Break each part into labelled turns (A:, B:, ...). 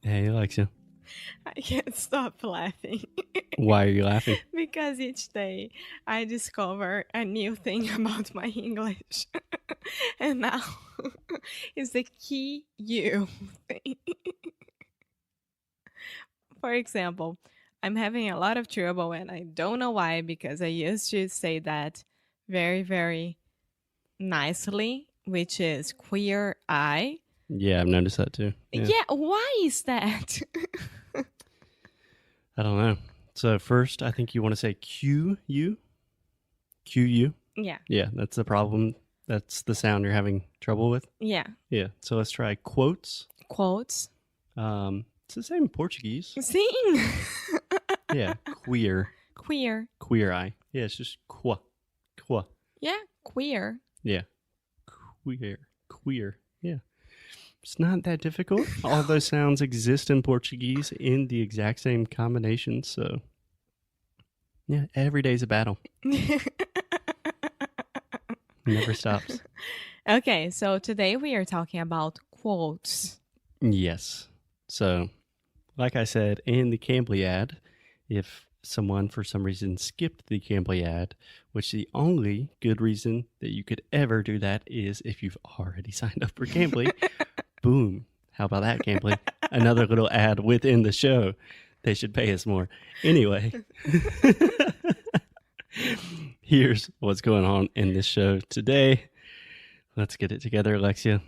A: Hey, Alexia.
B: I can't stop laughing
A: Why are you laughing?
B: because each day I discover a new thing about my English. And now it's the key you thing. For example, I'm having a lot of trouble and I don't know why because I used to say that very, very nicely, which is queer eye.
A: Yeah, I've noticed that too.
B: Yeah, why is that?
A: I don't know. So first, I think you want to say Q-U. Q-U.
B: Yeah,
A: Yeah, that's the problem. That's the sound you're having trouble with.
B: yeah.
A: Yeah, so let's try quotes.
B: Quotes.
A: It's the same in Portuguese.
B: Sing.
A: Yeah, queer.
B: Queer.
A: Queer eye. Yeah, it's just qua. Qua.
B: Yeah, queer.
A: Yeah. Queer. Queer. Yeah. It's not that difficult. All those sounds exist in Portuguese in the exact same combination. So, yeah, every day's a battle. Never stops.
B: Okay, so today we are talking about quotes.
A: Yes. So, like I said in the Cambly ad, if someone for some reason skipped the Cambly ad, which the only good reason that you could ever do that is if you've already signed up for Cambly, boom. How about that, Cambly? Another little ad within the show. They should pay us more. Anyway, here's what's going on in this show today. Let's get it together, Alexia.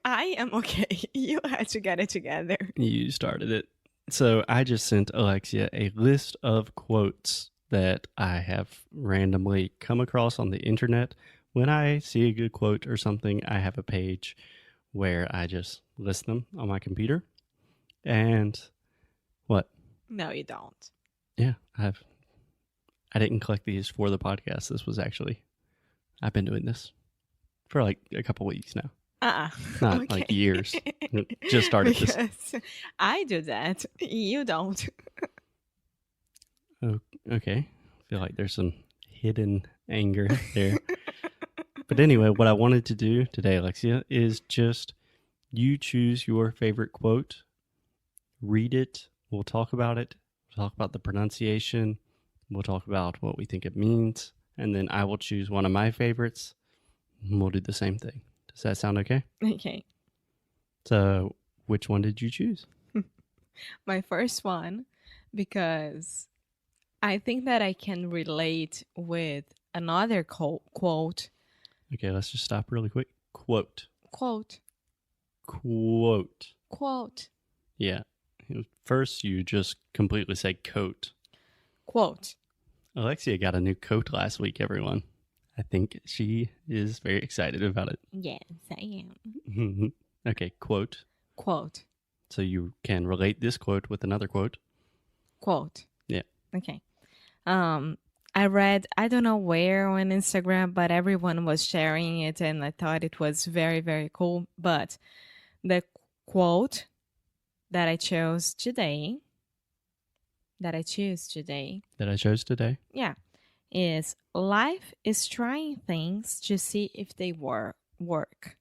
B: I am okay. You had to get it together.
A: You started it. So I just sent Alexia a list of quotes that I have randomly come across on the internet. When I see a good quote or something, I have a page where I just list them on my computer. And what?
B: No, you don't.
A: Yeah, I didn't collect these for the podcast. This was actually, I've been doing this for like a couple weeks now. Not
B: Okay.
A: like years. Just started this.
B: Because I do that. You don't.
A: Oh, okay. I feel like there's some hidden anger there. But anyway, what I wanted to do today, Alexia, is just you choose your favorite quote, read it, we'll talk about it, we'll talk about the pronunciation, we'll talk about what we think it means, and then I will choose one of my favorites, and we'll do the same thing. Does that sound okay?
B: Okay.
A: So, which one did you choose?
B: My first one, because I think that I can relate with another quote.
A: Okay, let's just stop really quick. Quote.
B: Quote.
A: Quote.
B: Quote.
A: Yeah. First, you just completely say coat.
B: Quote.
A: Alexia got a new coat last week, everyone. I think she is very excited about it.
B: Yes, I am.
A: Okay, quote.
B: Quote.
A: So you can relate this quote with another quote.
B: Quote.
A: Yeah.
B: Okay. I read, I don't know where on Instagram, but everyone was sharing it and I thought it was very, very cool. But the quote that I chose today,
A: That I chose today?
B: yeah, is life is trying things to see if they work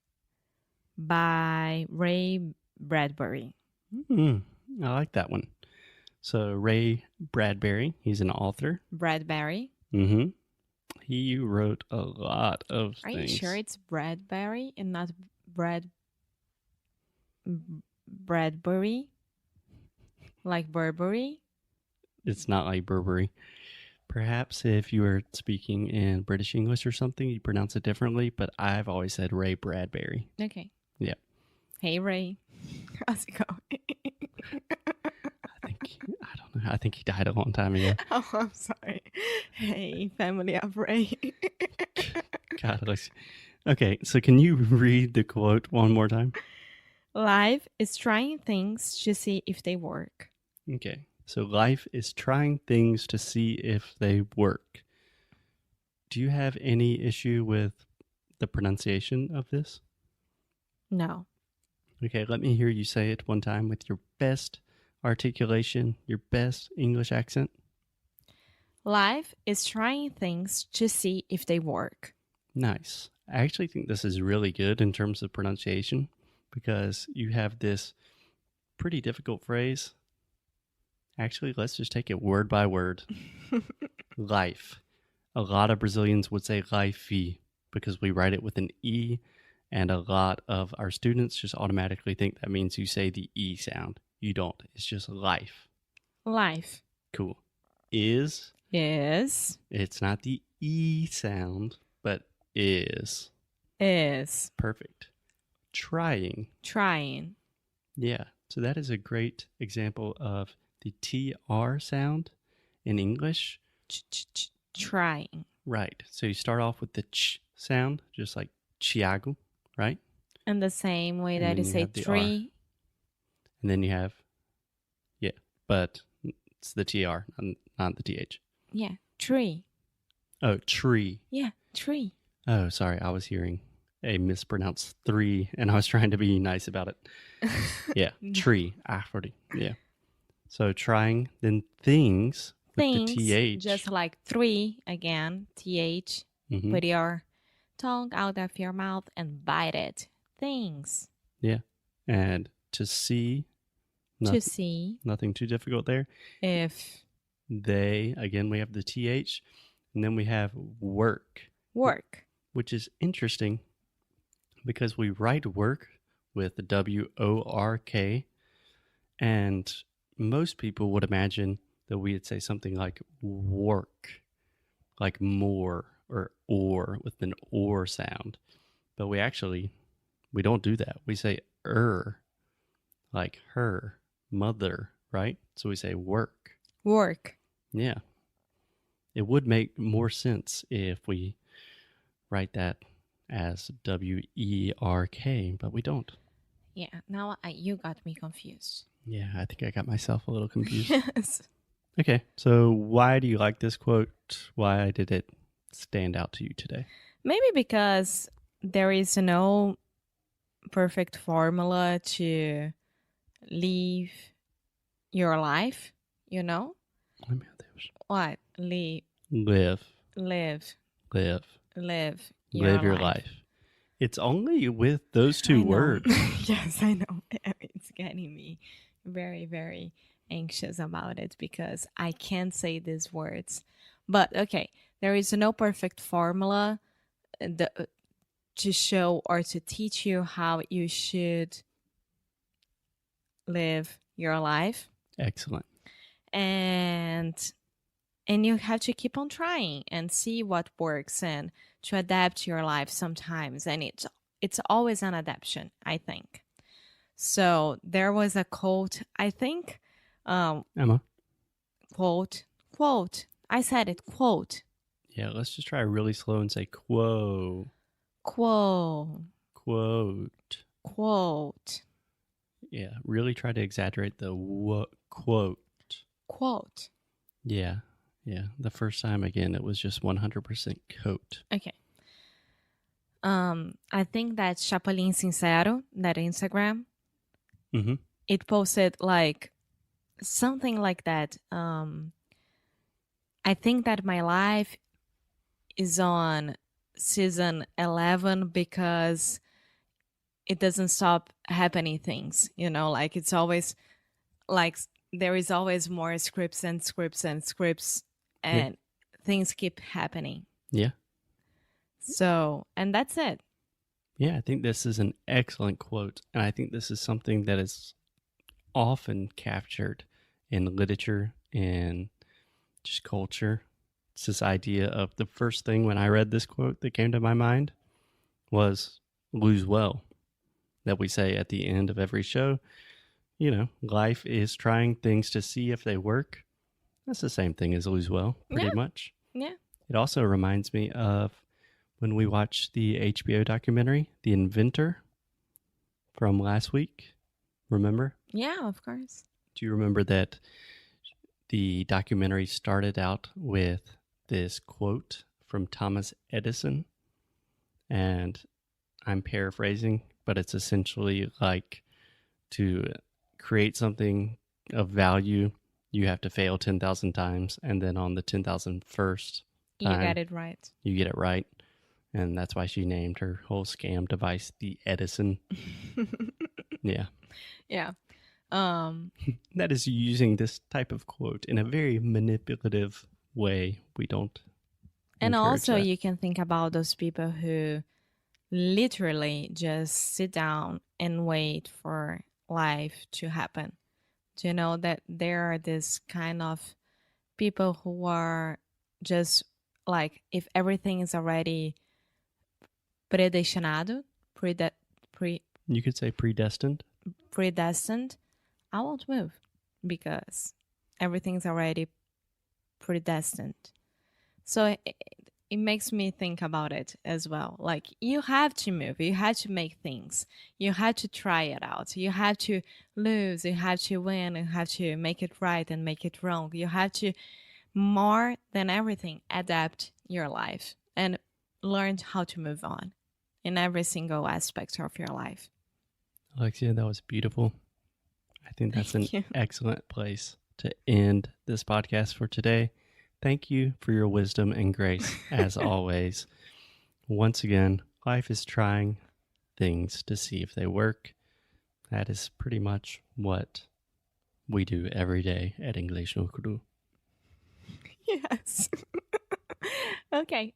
B: by Ray Bradbury.
A: I like that one. So Ray Bradbury, he's an author.
B: Bradbury.
A: Mm-hmm. He wrote a lot of
B: Are
A: things.
B: you sure it's Bradbury and not Bradbury? Like Burberry?
A: It's not like Burberry. Perhaps if you were speaking in British English or something, you pronounce it differently, but I've always said Ray Bradbury.
B: Okay.
A: Yeah.
B: Hey, Ray. How's it going?
A: I don't know. I think he died a long time ago.
B: Oh, I'm sorry. Hey, family of Ray.
A: God, Alexia. Okay, so can you read the quote one more time?
B: Life is trying things to see if they work.
A: Okay, so life is trying things to see if they work. Do you have any issue with the pronunciation of this?
B: No.
A: Okay, let me hear you say it one time with your best articulation, your best English accent.
B: Life is trying things to see if they work.
A: Nice. I actually think this is really good in terms of pronunciation because you have this pretty difficult phrase. Actually, let's just take it word by word. Life. A lot of Brazilians would say life because we write it with an E, and a lot of our students just automatically think that means you say the E sound. You don't. It's just life.
B: Life.
A: Cool. Is. It's not the E sound, but is.
B: Is.
A: Perfect. Trying. Yeah. So that is a great example of the TR sound in English.
B: Trying.
A: Right. So you start off with the ch sound, just like Thiago, right?
B: And the same way that you say tree.
A: And then you have, but it's the TR, not the TH.
B: Yeah, tree.
A: Oh, tree.
B: Yeah, tree.
A: Oh, sorry. I was hearing a mispronounced 3, and I was trying to be nice about it. Yeah, tree. Yeah. So trying, then things with the TH.
B: Just like 3 again, TH. Put your tongue out of your mouth and bite it. Things.
A: Yeah. And to see.
B: To see.
A: Nothing too difficult there.
B: If.
A: They, again, we have the TH. And then we have work.
B: Work.
A: Which is interesting because we write work with the WORK. And most people would imagine that we'd say something like work, like more or with an or sound. But we don't do that. We say like her, mother, right? So we say work.
B: Work.
A: Yeah. It would make more sense if we write that as WERK, but we don't.
B: Yeah, now you got me confused.
A: Yeah, I think I got myself a little confused.
B: Yes.
A: Okay, so why do you like this quote? Why did it stand out to you today?
B: Maybe because there is no perfect formula to live your life, you know?
A: Oh, meu Deus.
B: What? Live your life.
A: It's only with those two words.
B: Yes, I know. It's getting me very, very anxious about it because I can't say these words. But okay, there is no perfect formula to show or to teach you how you should live your life.
A: Excellent.
B: And you have to keep on trying and see what works and to adapt your life sometimes. And it's always an adaptation, I think. So there was a quote, I think.
A: Emma.
B: Quote. I said it, quote.
A: Yeah, let's just try really slow and say quo.
B: Quote.
A: Yeah, really try to exaggerate the quote.
B: Quote.
A: Yeah. The first time, again, it was just 100% coat.
B: Okay. I think that Chapolin Sincero, that Instagram, it posted like something like that. I think that my life is on season 11 because it doesn't stop happening things, like it's always like there is always more scripts and things keep happening.
A: Yeah.
B: So, and that's it.
A: Yeah, I think this is an excellent quote. And I think this is something that is often captured in literature and just culture. It's this idea of the first thing when I read this quote that came to my mind was lose well. That we say at the end of every show, life is trying things to see if they work. That's the same thing as lose well, pretty much.
B: Yeah.
A: It also reminds me of when we watched the HBO documentary, The Inventor, from last week. Remember?
B: Yeah, of course.
A: Do you remember that the documentary started out with this quote from Thomas Edison? And I'm paraphrasing, but it's essentially like to create something of value, you have to fail 10,000 times. And then on the 10,001st time,
B: you get it right.
A: You get it right. And that's why she named her whole scam device the Edison. Yeah.
B: Yeah.
A: That is using this type of quote in a very manipulative way. We don't
B: And
A: encourage
B: also,
A: that.
B: you can think about those people who literally just sit down and wait for life to happen. Do you know that there are this kind of people who are just like, if everything is already predestinado, pre,
A: You could say predestined.
B: predestined, I won't move because everything's already predestined. So it makes me think about it as well. Like, you have to move, you have to make things, you have to try it out, you have to lose, you have to win, you have to make it right and make it wrong. You have to, more than everything, adapt your life and learn how to move on in every single aspect of your life.
A: Alexia, that was beautiful. I think that's
B: Thank
A: an
B: you.
A: excellent place to end this podcast for today. Thank you for your wisdom and grace, as always. Once again, life is trying things to see if they work. That is pretty much what we do every day at Inglês no Cru.
B: Yes. Okay.